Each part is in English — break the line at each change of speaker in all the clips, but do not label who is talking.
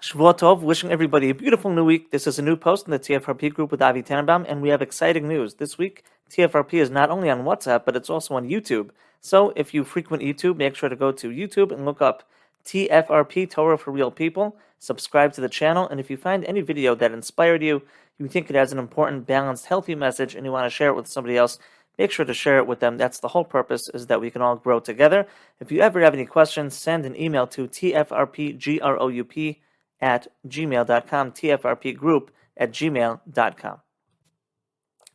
Shvuah Tov, wishing everybody a beautiful new week. This is a new post in the TFRP group with Avi Tannenbaum, and we have exciting news. This week, TFRP is not only on WhatsApp, but it's also on YouTube. So if you frequent YouTube, make sure to go to YouTube and look up TFRP, Torah for Real People. Subscribe to the channel, and if you find any video that inspired you, you think it has an important, balanced, healthy message, and you want to share it with somebody else, make sure to share it with them. That's the whole purpose, is that we can all grow together. If you ever have any questions, send an email to tfrpgroup@gmail.com, tfrpgroup@gmail.com.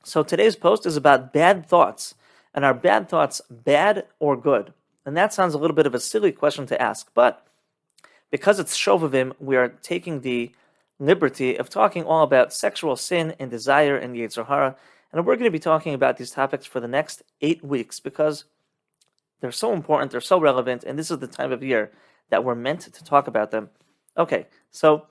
So today's post is about bad thoughts. And are bad thoughts bad or good? And that sounds a little bit of a silly question to ask, but because it's Shovavim, we are taking the liberty of talking all about sexual sin and desire and yetzer hara. And we're going to be talking about these topics for the next 8 weeks because they're so important, they're so relevant, and this is the time of year that we're meant to talk about them. Okay, so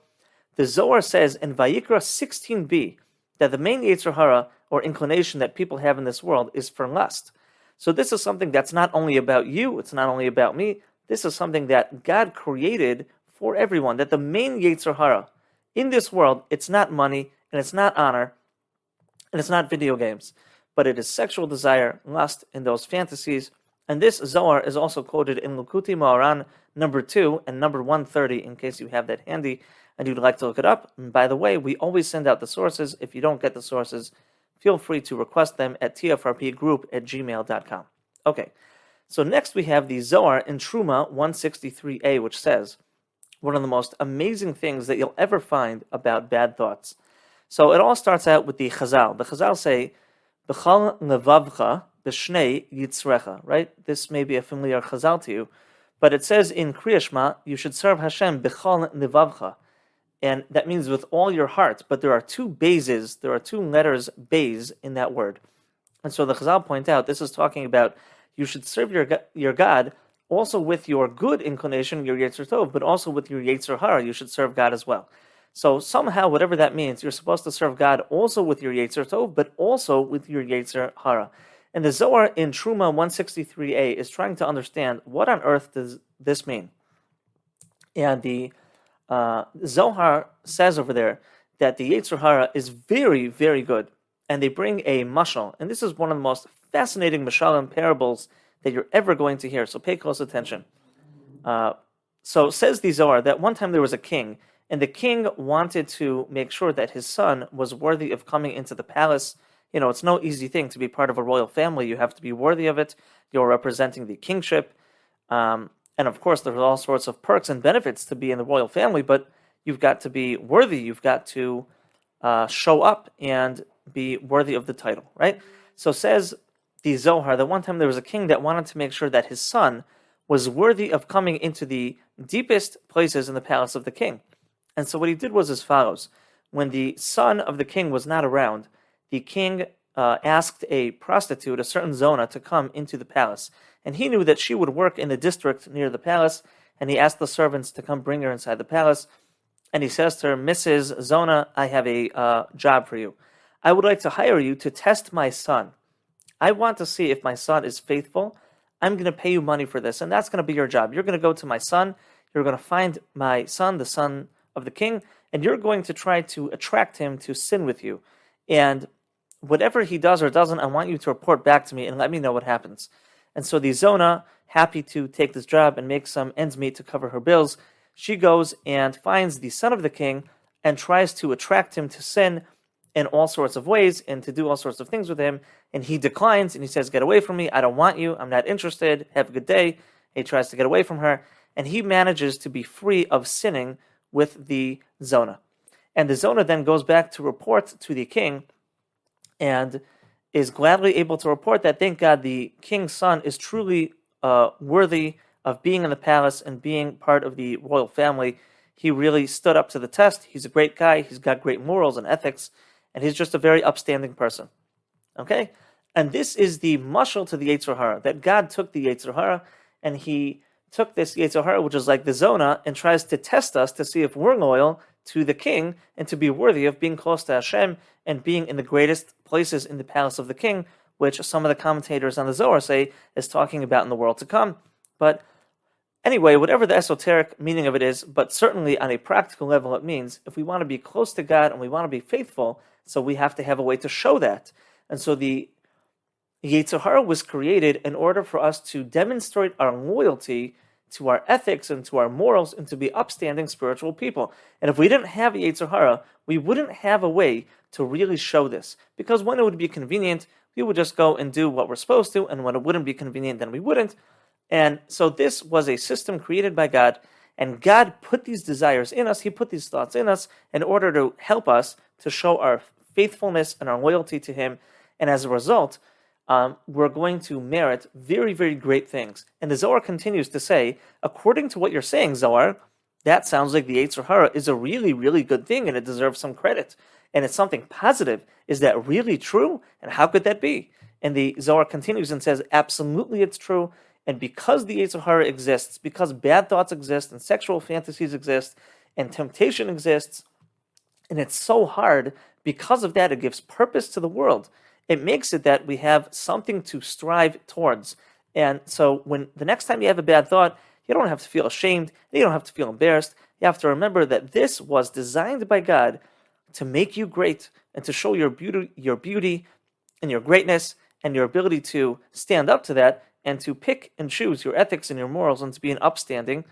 the Zohar says in Vayikra 16b that the main yetzer hara, or inclination, that people have in this world is for lust. So this is something that's not only about you, it's not only about me, this is something that God created for everyone, that the main yetzer hara in this world, it's not money, and it's not honor, and it's not video games, but it is sexual desire, lust, and those fantasies. And this Zohar is also quoted in Likutei Moharan number 2 and number 130, in case you have that handy and you'd like to look it up. And by the way, we always send out the sources. If you don't get the sources, feel free to request them at tfrpgroup@gmail.com. Okay, so next we have the Zohar in Trumah 163a, which says one of the most amazing things that you'll ever find about bad thoughts. So it all starts out with the Chazal. The Chazal say, B'chal levavcha b'shnei yitzrecha, right? This may be a familiar Chazal to you, but it says in Kriya Shema, you should serve Hashem b'chal levavcha. And that means with all your heart, but there are two bases, there are two letters, base, in that word. And so the Chazal point out, this is talking about you should serve your God also with your good inclination, your yetzer tov, but also with your yetzer hara, you should serve God as well. So somehow, whatever that means, you're supposed to serve God also with your yetzer tov, but also with your yetzer hara. And the Zohar in Trumah 163a is trying to understand what on earth does this mean. And the Zohar says over there that the yetzer hara is very, very good. And they bring a mashal. And this is one of the most fascinating mashal and parables that you're ever going to hear. So pay close attention. So says the Zohar that one time there was a king, and the king wanted to make sure that his son was worthy of coming into the palace. You know, it's no easy thing to be part of a royal family. You have to be worthy of it. You're representing the kingship. And of course, there's all sorts of perks and benefits to be in the royal family, but you've got to be worthy. You've got to show up and be worthy of the title, right? So says the Zohar that one time there was a king that wanted to make sure that his son was worthy of coming into the deepest places in the palace of the king. And so what he did was as follows. When the son of the king was not around, the king asked a prostitute, a certain zonah, to come into the palace. And he knew that she would work in the district near the palace, and he asked the servants to come bring her inside the palace. And he says to her, Mrs. Zonah, I have a job for you. I would like to hire you to test my son. I want to see if my son is faithful. I'm going to pay you money for this, and that's going to be your job. You're going to go to my son. You're going to find my son, the son of the king, and you're going to try to attract him to sin with you. And whatever he does or doesn't, I want you to report back to me and let me know what happens. And so the Zonah, happy to take this job and make some ends meet to cover her bills, she goes and finds the son of the king and tries to attract him to sin in all sorts of ways and to do all sorts of things with him. And he declines and he says, get away from me. I don't want you. I'm not interested. Have a good day. He tries to get away from her. And he manages to be free of sinning with the zonah. And the zonah then goes back to report to the king and is gladly able to report that, thank God, the king's son is truly worthy of being in the palace and being part of the royal family. He really stood up to the test. He's a great guy. He's got great morals and ethics, and he's just a very upstanding person. Okay? And this is the mashal to the yetzer hara, that God took the yetzer hara and he took this yetzer hara, which is like the zonah, and tries to test us to see if we're loyal to the king and to be worthy of being close to Hashem and being in the greatest places in the palace of the king, which some of the commentators on the Zohar say is talking about in the world to come. But Anyway, whatever the esoteric meaning of it is, but certainly on a practical level, it means if we want to be close to God and we want to be faithful, so we have to have a way to show that. And so the yetzer hara was created in order for us to demonstrate our loyalty to our ethics and to our morals and to be upstanding spiritual people. And if we didn't have yetzer hara, we wouldn't have a way to really show this. Because when it would be convenient, we would just go and do what we're supposed to, and when it wouldn't be convenient, then we wouldn't. And so this was a system created by God, and God put these desires in us, He put these thoughts in us in order to help us to show our faithfulness and our loyalty to Him. And as a result, we're going to merit very, very great things. And the Zohar continues to say, according to what you're saying, Zohar, that sounds like the yetzer hara is a really, really good thing, and it deserves some credit. And it's something positive. Is that really true? And how could that be? And the Zohar continues and says, absolutely it's true. And because the yetzer hara exists, because bad thoughts exist, and sexual fantasies exist, and temptation exists, and it's so hard, because of that, it gives purpose to the world. It makes it that we have something to strive towards. And so when the next time you have a bad thought, you don't have to feel ashamed, you don't have to feel embarrassed. You have to remember that this was designed by God to make you great and to show your beauty and your greatness and your ability to stand up to that and to pick and choose your ethics and your morals and to be an upstanding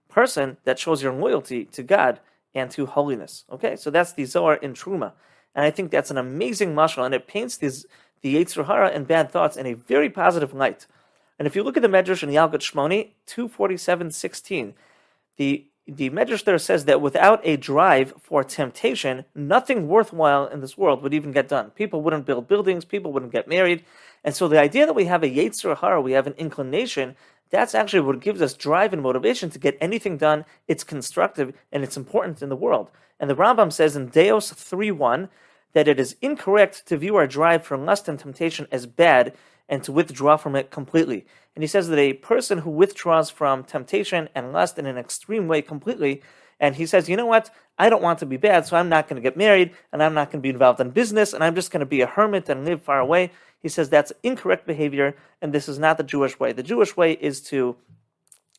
person that shows your loyalty to God and to holiness. Okay, so that's the Zohar in Trumah. And I think that's an amazing mashal, and it paints the yetzer hara and bad thoughts in a very positive light. And if you look at the Medrash in Yalkut Shemoni, 247:16, the Medrash there says that without a drive for temptation, nothing worthwhile in this world would even get done. People wouldn't build buildings, people wouldn't get married. And so the idea that we have a yetzer hara, we have an inclination, that's actually what gives us drive and motivation to get anything done. It's constructive and it's important in the world. And the Rambam says in Deyos 3:1 that it is incorrect to view our drive for lust and temptation as bad and to withdraw from it completely. And he says that a person who withdraws from temptation and lust in an extreme way completely, and he says, you know what, I don't want to be bad, so I'm not going to get married, and I'm not going to be involved in business, and I'm just going to be a hermit and live far away. He says that's incorrect behavior, and this is not the Jewish way. The Jewish way is to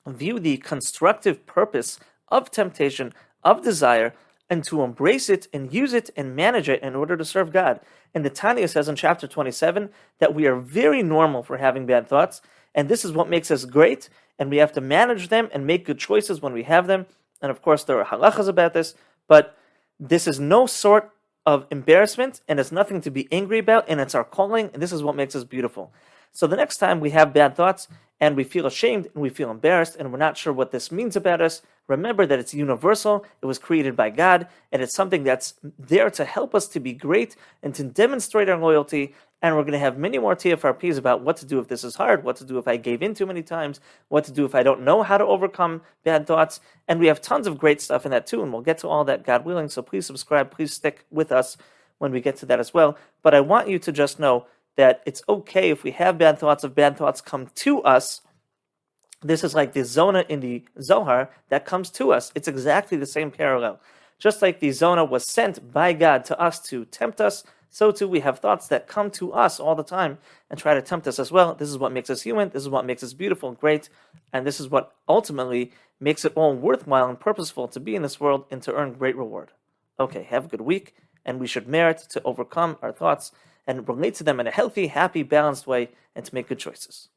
view the constructive purpose of temptation, of desire, and to embrace it and use it and manage it in order to serve God. And the Tanya says in chapter 27 that we are very normal for having bad thoughts, and this is what makes us great, and we have to manage them and make good choices when we have them. And of course, there are halachas about this, but this is no sort of embarrassment, and it's nothing to be angry about, and it's our calling, and this is what makes us beautiful. So the next time we have bad thoughts, and we feel ashamed, and we feel embarrassed, and we're not sure what this means about us, remember that it's universal, it was created by God, and it's something that's there to help us to be great, and to demonstrate our loyalty, and we're going to have many more TFRPs about what to do if this is hard, what to do if I gave in too many times, what to do if I don't know how to overcome bad thoughts, and we have tons of great stuff in that too, and we'll get to all that, God willing, so please subscribe, please stick with us when we get to that as well. But I want you to just know that it's okay if we have bad thoughts, if bad thoughts come to us. This is like the zonah in the Zohar that comes to us. It's exactly the same parallel. Just like the zonah was sent by God to us to tempt us, so too we have thoughts that come to us all the time and try to tempt us as well. This is what makes us human, this is what makes us beautiful and great, and this is what ultimately makes it all worthwhile and purposeful to be in this world and to earn great reward. Okay, have a good week, and we should merit to overcome our thoughts and relate to them in a healthy, happy, balanced way and to make good choices.